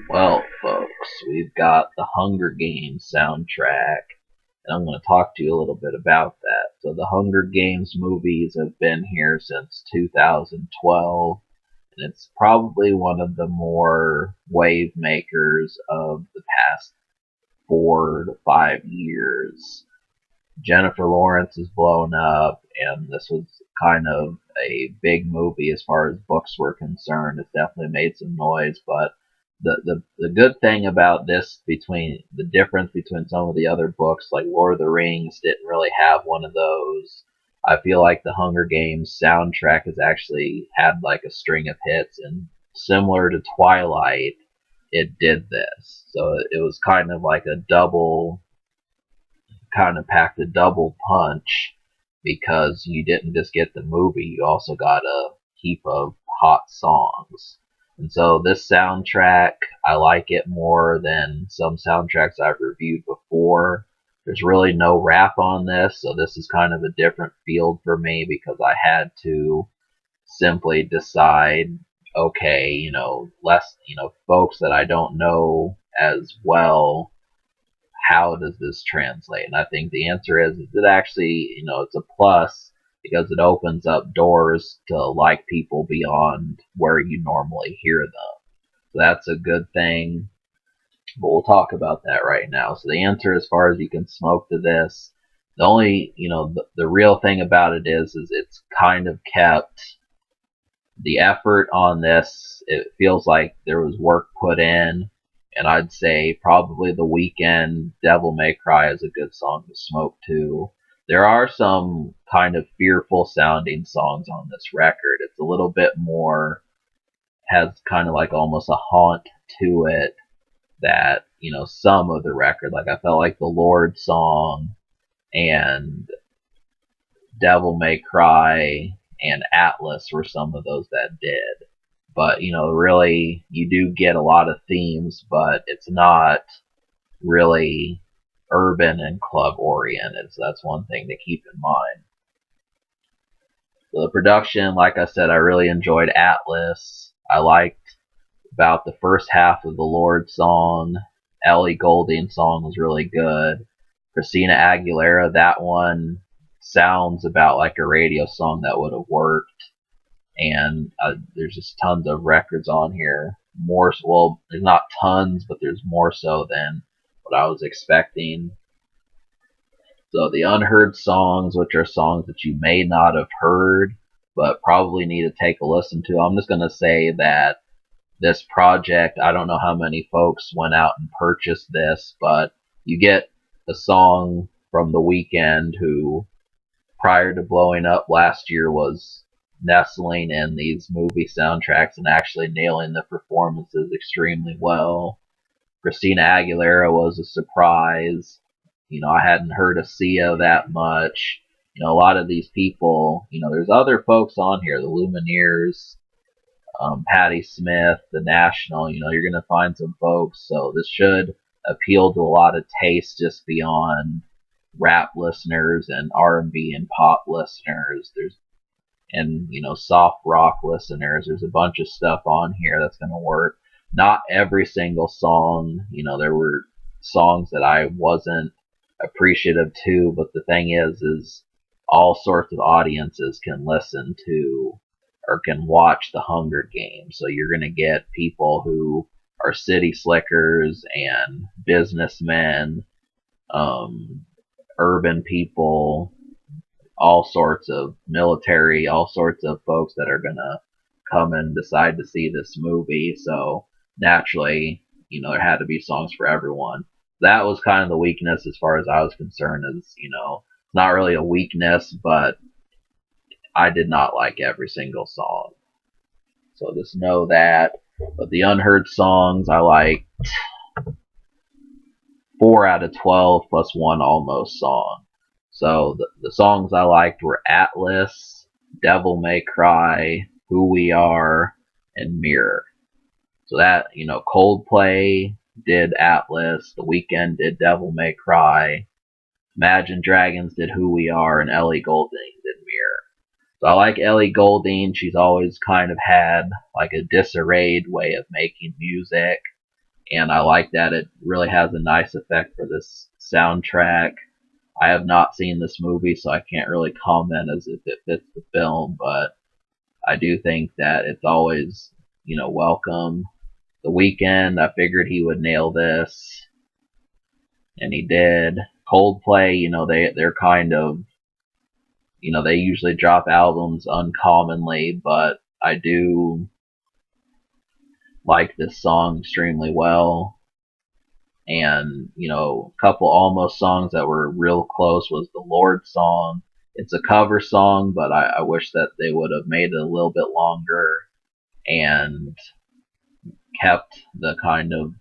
Well, folks, we've got the Hunger Games soundtrack, and I'm going to talk to you a little bit about that. So, the Hunger Games movies have been here since 2012, and it's probably one of the more wave makers of the past 4 to 5 years. Jennifer Lawrence is blown up, and this was kind of a big movie as far as books were concerned. It's definitely made some noise, but the good thing about this, between the difference between some of the other books like Lord of the Rings didn't really have one of those. I feel like the Hunger Games soundtrack has actually had like a string of hits, and similar to Twilight, it did this. So it was kind of like a double, kind of packed a double punch, because you didn't just get the movie, you also got a heap of hot songs. And so this soundtrack, I like it more than some soundtracks I've reviewed before. There's really no rap on this, so this is kind of a different field for me because I had to simply decide, okay, less, folks that I don't know as well, how does this translate? And I think the answer is it actually, it's a plus because it opens up doors to like people beyond where you normally hear them. So that's a good thing. But we'll talk about that right now. So the answer, as far as you can smoke to this, the only, the real thing about it is it's kind of kept the effort on this. It feels like there was work put in, and I'd say probably The Weeknd, Devil May Cry is a good song to smoke to. There are some kind of fearful sounding songs on this record. It's a little bit more, has kind of like almost a haunt to it, that, some of the record, like I felt like the Lord song and Devil May Cry and Atlas were some of those that did. But, really, you do get a lot of themes, but it's not really urban and club oriented. So that's one thing to keep in mind. So the production, like I said, I really enjoyed Atlas. I liked about the first half of the Lord song. Ellie Goulding song was really good. Christina Aguilera, that one sounds about like a radio song that would have worked. And there's just tons of records on here. More, well, there's not tons, but there's more so than what I was expecting. So the unheard songs, which are songs that you may not have heard, but probably need to take a listen to. I'm just gonna say that this project, I don't know how many folks went out and purchased this, but you get a song from The Weeknd, who prior to blowing up last year was nestling in these movie soundtracks and actually nailing the performances extremely well. Christina Aguilera was a surprise. I hadn't heard of Sia that much. A lot of these people, there's other folks on here, the Lumineers, Patti Smith, The National. You're going to find some folks. So this should appeal to a lot of tastes just beyond rap listeners and R&B and pop listeners. There's, and soft rock listeners. There's a bunch of stuff on here that's going to work. Not every single song. There were songs that I wasn't appreciative to, but the thing is all sorts of audiences can listen to or can watch the Hunger Games. So you're going to get people who are city slickers and businessmen, um, urban people, all sorts of military, all sorts of folks that are going to come and decide to see this movie. So naturally, there had to be songs for everyone. That was kind of the weakness as far as I was concerned, is, it's not really a weakness, but I did not like every single song. So just know that. But the unheard songs, I like 4 out of 12 plus one almost song. So the songs I liked were Atlas, Devil May Cry, Who We Are, and Mirror. So that, Coldplay did Atlas, The Weeknd did Devil May Cry, Imagine Dragons did Who We Are, and Ellie Goulding did Mirror. So I like Ellie Goulding. She's always kind of had like a disarrayed way of making music. and I like that it really has a nice effect for this soundtrack. I have not seen this movie, so I can't really comment as if it fits the film, but I do think that it's always, welcome. The Weeknd, I figured he would nail this, and he did. Coldplay, they're kind of, they usually drop albums uncommonly, but I do like this song extremely well. And, a couple almost songs that were real close was the Lorde song. It's a cover song, but I wish that they would have made it a little bit longer and kept the kind of,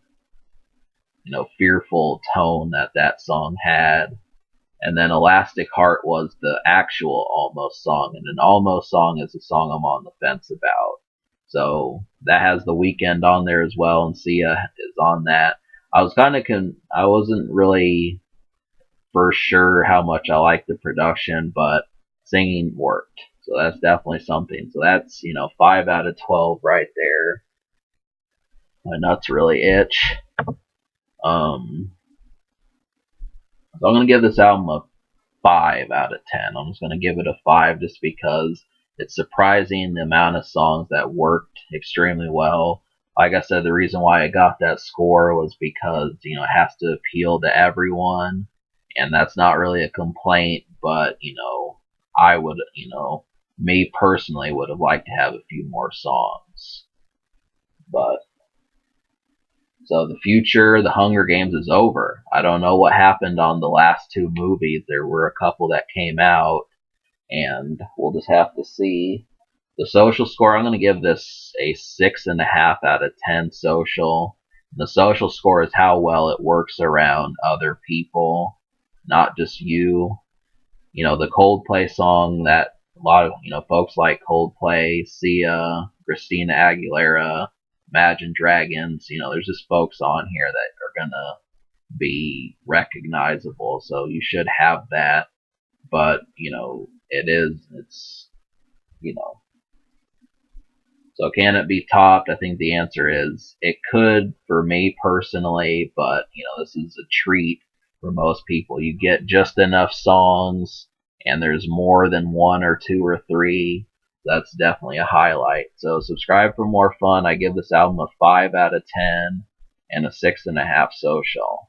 fearful tone that that song had. And then Elastic Heart was the actual Almost song, and an Almost song is a song I'm on the fence about. So that has the Weeknd on there as well, and Sia is on that. I was kind of I wasn't really for sure how much I liked the production, but singing worked. So that's definitely something. So that's 5 out of 12 right there. My nuts really itch. So I'm gonna give this album a 5 out of 10. I'm just gonna give it a 5 just because it's surprising the amount of songs that worked extremely well. Like I said, the reason why I got that score was because it has to appeal to everyone, and that's not really a complaint. But I would, me personally would have liked to have a few more songs. But so the future, the Hunger Games is over. I don't know what happened on the last two movies. There were a couple that came out, and we'll just have to see. The social score, I'm going to give this a 6.5 out of 10 social. The social score is how well it works around other people, not just you. The Coldplay song that a lot of, folks like Coldplay, Sia, Christina Aguilera, Imagine Dragons, there's just folks on here that are going to be recognizable. So you should have that. But, it's, you know, so can it be topped? I think the answer is it could for me personally, but this is a treat for most people. You get just enough songs, and there's more than one or two or three. That's definitely a highlight. So subscribe for more fun. I give this album a 5 out of 10 and a 6.5 social.